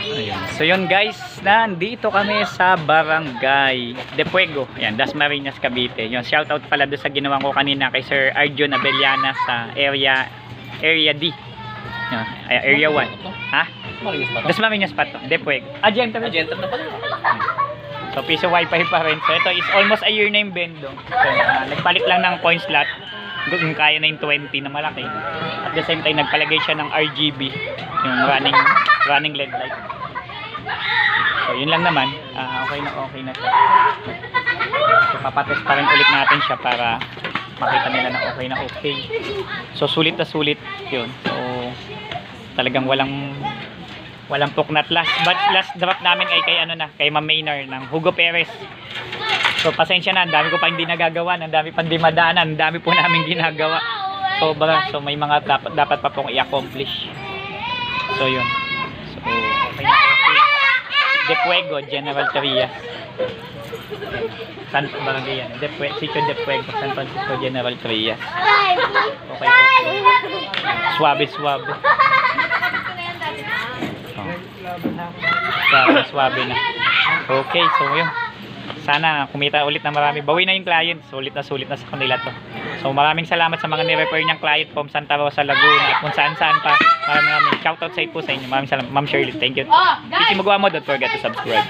Ayun. So yun guys, nandito kami sa Barangay De Puego. Ayan, Dasmariñas, Cavite. Yun, shoutout pala doon sa ginawa ko kanina kay Sir Arjun Abellana sa area D. Yun, area 1. Ha? Dasmariñas pa to. De Puego. Agenda na pala. So piso wifi pa rin. So ito is almost a year na yung bendo. So, nagpalit lang ng coin slot. Kung kaya na yung 20 na malaki. At the same time nagpalagay siya ng RGB, yung running LED light. So yun lang naman. Okay na siya. So papatest pa rin ulit natin siya para makita nila na okay. So sulit na sulit yun. So talagang walang puknat. Last drop namin ay kay Ma'am Maynard ng Hugo Perez. So pasensya na, ang dami ko pa hindi nagagawa, ang dami pang di madaanan, ang dami po namin ginagawa. So may mga dapat pa pong i-accomplish. So yun. So okay. De Puego, General Trias. San Barangay yan. Sitio De Puego, San Francisco, General Trias. Okay. Suabe. Suabe na. Okay, so yun. Sana kumita ulit na marami. Bawi na yung client. Sulit na sa kanila to. So maraming salamat sa mga ni-refer niyang client from Santa Rosa, Laguna at kung saan pa. Maraming shoutout sa po sa inyo. Maraming salamat. Ma'am Shirley, thank you. Sisi Magawa mo, don't forget to subscribe.